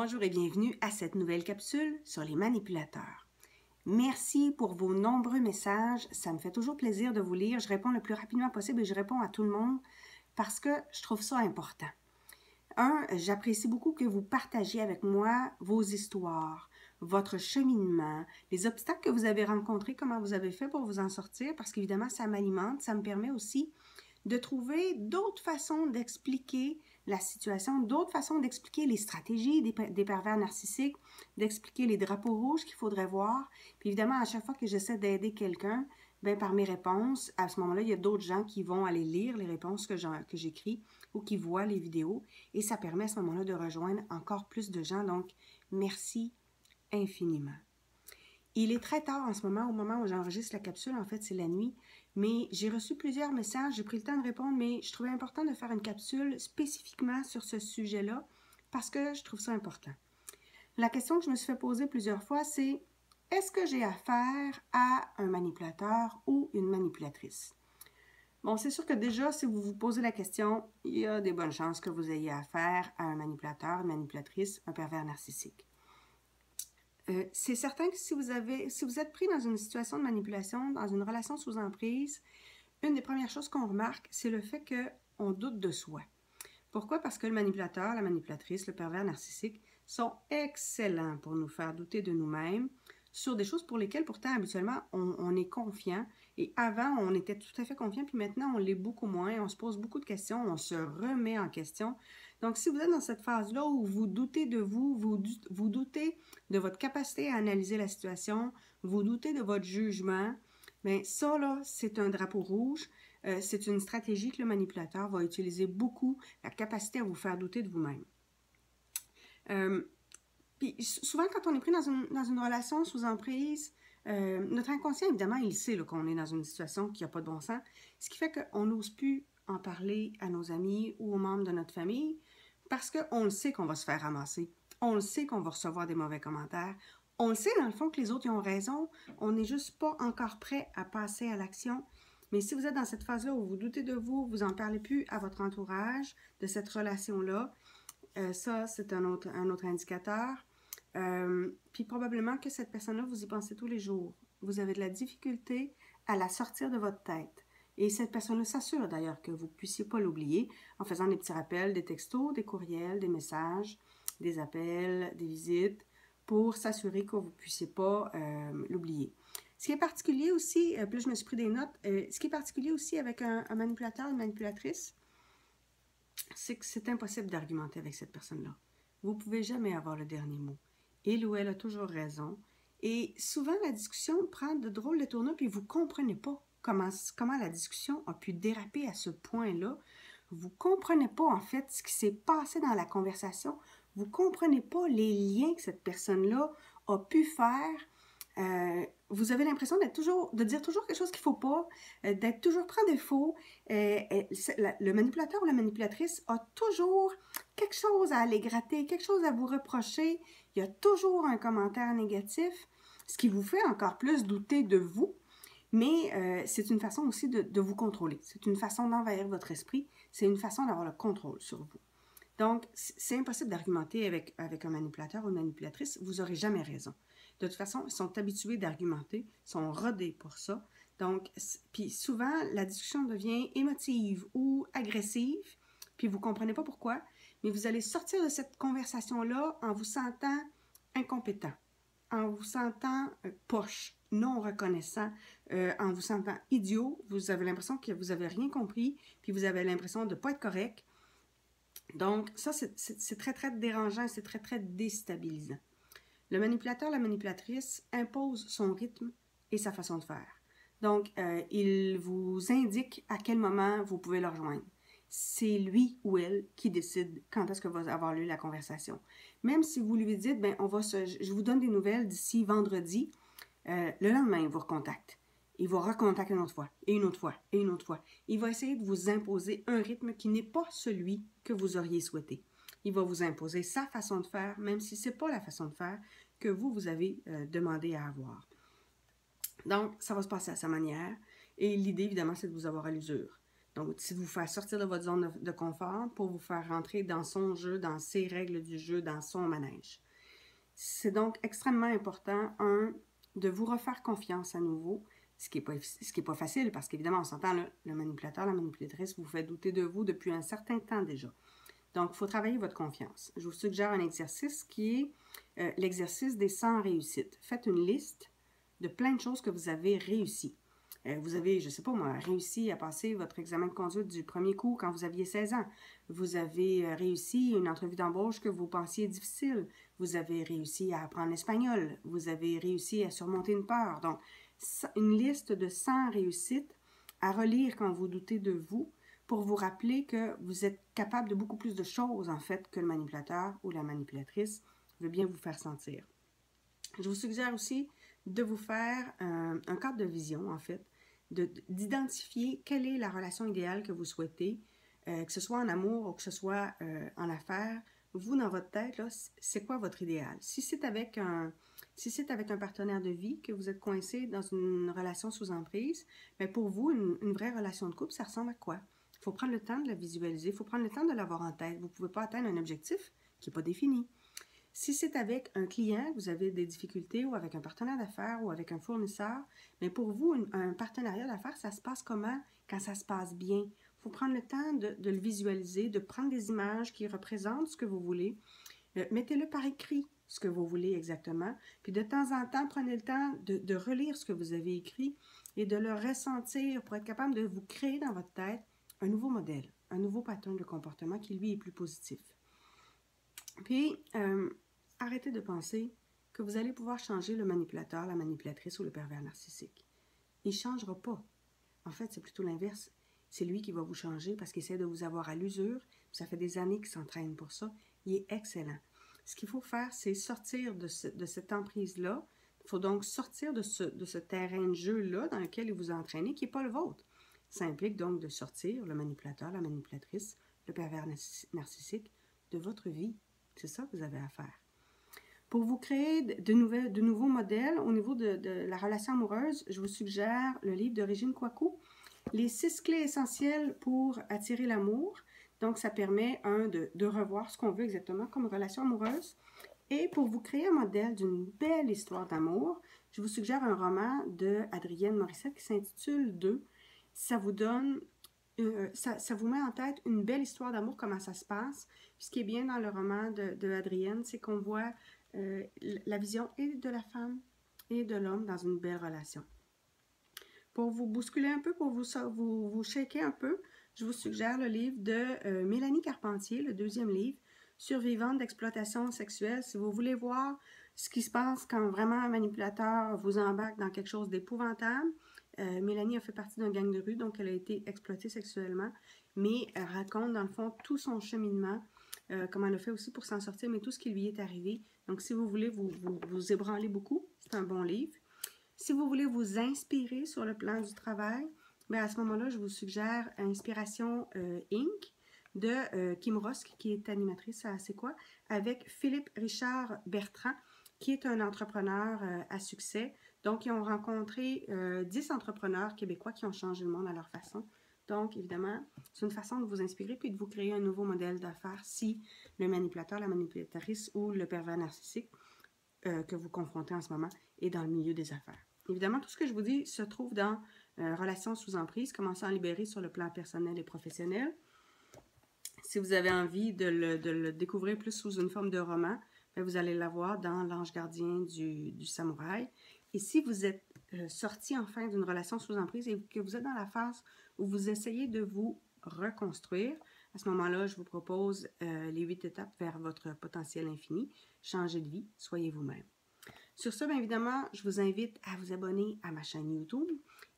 Bonjour et bienvenue à cette nouvelle capsule sur les manipulateurs. Merci pour vos nombreux messages, ça me fait toujours plaisir de vous lire. Je réponds le plus rapidement possible et je réponds à tout le monde parce que je trouve ça important. J'apprécie beaucoup que vous partagiez avec moi vos histoires, votre cheminement, les obstacles que vous avez rencontrés, comment vous avez fait pour vous en sortir, parce qu'évidemment, ça m'alimente, ça me permet aussi de trouver d'autres façons d'expliquer la situation, d'autres façons d'expliquer les stratégies des pervers narcissiques, d'expliquer les drapeaux rouges qu'il faudrait voir. Puis évidemment, à chaque fois que j'essaie d'aider quelqu'un, par mes réponses, à ce moment-là, il y a d'autres gens qui vont aller lire les réponses que j'écris ou qui voient les vidéos. Et ça permet à ce moment-là de rejoindre encore plus de gens. Donc, merci infiniment. Il est très tard en ce moment, au moment où j'enregistre la capsule, en fait, c'est la nuit, mais j'ai reçu plusieurs messages, j'ai pris le temps de répondre, mais je trouvais important de faire une capsule spécifiquement sur ce sujet-là parce que je trouve ça important. La question que je me suis fait poser plusieurs fois, c'est est-ce que j'ai affaire à un manipulateur ou une manipulatrice? Bon, c'est sûr que déjà, si vous vous posez la question, il y a des bonnes chances que vous ayez affaire à un manipulateur, une manipulatrice, un pervers narcissique. C'est certain que si vous êtes pris dans une situation de manipulation, dans une relation sous emprise, une des premières choses qu'on remarque, c'est le fait qu'on doute de soi. Pourquoi? Parce que le manipulateur, la manipulatrice, le pervers narcissique sont excellents pour nous faire douter de nous-mêmes sur des choses pour lesquelles pourtant habituellement on est confiant. Et avant, on était tout à fait confiant, puis maintenant on l'est beaucoup moins, on se pose beaucoup de questions, on se remet en question. Donc, si vous êtes dans cette phase-là où vous doutez de vous doutez de votre capacité à analyser la situation, vous doutez de votre jugement, bien ça, là, c'est un drapeau rouge. C'est une stratégie que le manipulateur va utiliser beaucoup, la capacité à vous faire douter de vous-même. Puis souvent, quand on est pris dans une relation sous emprise, notre inconscient, évidemment, il sait qu'on est dans une situation qui n'a pas de bon sens, ce qui fait qu'on n'ose plus en parler à nos amis ou aux membres de notre famille parce qu'on le sait qu'on va se faire ramasser. On le sait qu'on va recevoir des mauvais commentaires. On le sait, dans le fond, que les autres ils ont raison. On n'est juste pas encore prêt à passer à l'action. Mais si vous êtes dans cette phase-là où vous doutez de vous n'en parlez plus à votre entourage de cette relation-là, ça, c'est un autre indicateur. Puis probablement que cette personne-là, vous y pensez tous les jours. Vous avez de la difficulté à la sortir de votre tête. Et cette personne-là s'assure d'ailleurs que vous ne puissiez pas l'oublier en faisant des petits rappels, des textos, des courriels, des messages, des appels, des visites, pour s'assurer que vous ne puissiez pas l'oublier. Ce qui est particulier aussi, puis là je me suis pris des notes, ce qui est particulier aussi avec un manipulateur, une manipulatrice, c'est que c'est impossible d'argumenter avec cette personne-là. Vous ne pouvez jamais avoir le dernier mot. Il ou elle a toujours raison. Et souvent, la discussion prend de drôles de tournures, puis vous ne comprenez pas comment la discussion a pu déraper à ce point-là. Vous ne comprenez pas, en fait, ce qui s'est passé dans la conversation. Vous ne comprenez pas les liens que cette personne-là a pu faire. Vous avez l'impression de dire toujours quelque chose qu'il ne faut pas, d'être toujours pris en défaut. Le manipulateur ou la manipulatrice a toujours quelque chose à aller gratter, quelque chose à vous reprocher. Il y a toujours un commentaire négatif, ce qui vous fait encore plus douter de vous. Mais c'est une façon aussi de vous contrôler. C'est une façon d'envahir votre esprit. C'est une façon d'avoir le contrôle sur vous. Donc, c'est impossible d'argumenter avec un manipulateur ou une manipulatrice. Vous n'aurez jamais raison. De toute façon, ils sont habitués d'argumenter, sont rodés pour ça. Donc, puis souvent, la discussion devient émotive ou agressive, puis vous ne comprenez pas pourquoi, mais vous allez sortir de cette conversation-là en vous sentant incompétent, en vous sentant poche, non reconnaissant, en vous sentant idiot. Vous avez l'impression que vous n'avez rien compris, puis vous avez l'impression de ne pas être correct. Donc, ça, c'est très, très dérangeant, c'est très, très déstabilisant. Le manipulateur, la manipulatrice impose son rythme et sa façon de faire. Donc, il vous indique à quel moment vous pouvez le rejoindre. C'est lui ou elle qui décide quand est-ce que va avoir lieu la conversation. Même si vous lui dites, je vous donne des nouvelles d'ici vendredi, le lendemain, il vous recontacte. Il va recontacter une autre fois, et une autre fois, et une autre fois. Il va essayer de vous imposer un rythme qui n'est pas celui que vous auriez souhaité. Il va vous imposer sa façon de faire, même si ce n'est pas la façon de faire que vous avez demandé à avoir. Donc, ça va se passer à sa manière. Et l'idée, évidemment, c'est de vous avoir à l'usure. Donc, c'est de vous faire sortir de votre zone de confort pour vous faire rentrer dans son jeu, dans ses règles du jeu, dans son manège. C'est donc extrêmement important, de vous refaire confiance à nouveau, ce qui est pas facile parce qu'évidemment, on s'entend, le manipulateur, la manipulatrice vous fait douter de vous depuis un certain temps déjà. Donc, il faut travailler votre confiance. Je vous suggère un exercice qui est l'exercice des 100 réussites. Faites une liste de plein de choses que vous avez réussies. Vous avez, je ne sais pas moi, réussi à passer votre examen de conduite du premier coup quand vous aviez 16 ans. Vous avez réussi une entrevue d'embauche que vous pensiez difficile. Vous avez réussi à apprendre l'espagnol. Vous avez réussi à surmonter une peur. Donc, une liste de 100 réussites à relire quand vous doutez de vous pour vous rappeler que vous êtes capable de beaucoup plus de choses, en fait, que le manipulateur ou la manipulatrice veut bien vous faire sentir. Je vous suggère aussi de vous faire un cadre de vision, en fait, d'identifier quelle est la relation idéale que vous souhaitez, que ce soit en amour ou que ce soit en affaires. Vous, dans votre tête, c'est quoi votre idéal? Si c'est avec un partenaire de vie que vous êtes coincé dans une relation sous emprise, bien pour vous, une vraie relation de couple, ça ressemble à quoi? Il faut prendre le temps de la visualiser, il faut prendre le temps de l'avoir en tête. Vous ne pouvez pas atteindre un objectif qui n'est pas défini. Si c'est avec un client, vous avez des difficultés, ou avec un partenaire d'affaires, ou avec un fournisseur, mais pour vous, un partenariat d'affaires, ça se passe comment quand ça se passe bien? Il faut prendre le temps de le visualiser, de prendre des images qui représentent ce que vous voulez. Mettez-le par écrit, ce que vous voulez exactement. Puis de temps en temps, prenez le temps de relire ce que vous avez écrit et de le ressentir pour être capable de vous créer dans votre tête un nouveau modèle, un nouveau pattern de comportement qui, lui, est plus positif. Puis, arrêtez de penser que vous allez pouvoir changer le manipulateur, la manipulatrice ou le pervers narcissique. Il ne changera pas. En fait, c'est plutôt l'inverse. C'est lui qui va vous changer parce qu'il essaie de vous avoir à l'usure. Ça fait des années qu'il s'entraîne pour ça. Il est excellent. Ce qu'il faut faire, c'est sortir de cette emprise-là. Il faut donc sortir de ce terrain de jeu-là dans lequel il vous entraînez, qui n'est pas le vôtre. Ça implique donc de sortir le manipulateur, la manipulatrice, le pervers narcissique de votre vie. C'est ça que vous avez à faire. Pour vous créer de nouveaux modèles au niveau de la relation amoureuse, je vous suggère le livre de Régine Kouakou, Les 6 clés essentielles pour attirer l'amour. Donc, ça permet, de revoir ce qu'on veut exactement comme relation amoureuse. Et pour vous créer un modèle d'une belle histoire d'amour, je vous suggère un roman de Adrienne Morissette qui s'intitule « Deux ». Ça vous donne, ça vous met en tête une belle histoire d'amour, comment ça se passe. Puis ce qui est bien dans le roman de Adrienne, c'est qu'on voit la vision et de la femme et de l'homme dans une belle relation. Pour vous bousculer un peu, pour vous shaker un peu, je vous suggère le livre de Mélanie Carpentier, le 2e livre, Survivante d'exploitation sexuelle. Si vous voulez voir ce qui se passe quand vraiment un manipulateur vous embarque dans quelque chose d'épouvantable, Mélanie a fait partie d'un gang de rue, donc elle a été exploitée sexuellement, mais elle raconte dans le fond tout son cheminement, comment elle a fait aussi pour s'en sortir, mais tout ce qui lui est arrivé. Donc si vous voulez vous ébranler beaucoup, c'est un bon livre. Si vous voulez vous inspirer sur le plan du travail, bien à ce moment-là, je vous suggère Inspiration Inc. de Kim Rosk, qui est animatrice à C'est quoi, avec Philippe Richard Bertrand, qui est un entrepreneur à succès. Donc, ils ont rencontré 10 entrepreneurs québécois qui ont changé le monde à leur façon. Donc, évidemment, c'est une façon de vous inspirer puis de vous créer un nouveau modèle d'affaires si le manipulateur, la manipulatrice ou le pervers narcissique que vous confrontez en ce moment est dans le milieu des affaires. Évidemment, tout ce que je vous dis se trouve dans Relations sous emprise, comment s'en libérer sur le plan personnel et professionnel. Si vous avez envie de le découvrir plus sous une forme de roman, bien, vous allez l'avoir dans L'Ange gardien du samouraï. Et si vous êtes sorti enfin d'une relation sous emprise et que vous êtes dans la phase où vous essayez de vous reconstruire, à ce moment-là, je vous propose les 8 étapes vers votre potentiel infini. Changez de vie, soyez vous-même. Sur ce, bien évidemment, je vous invite à vous abonner à ma chaîne YouTube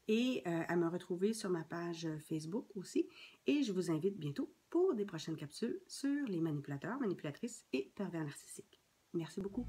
et à me retrouver sur ma page Facebook aussi. Et je vous invite bientôt pour des prochaines capsules sur les manipulateurs, manipulatrices et pervers narcissiques. Merci beaucoup.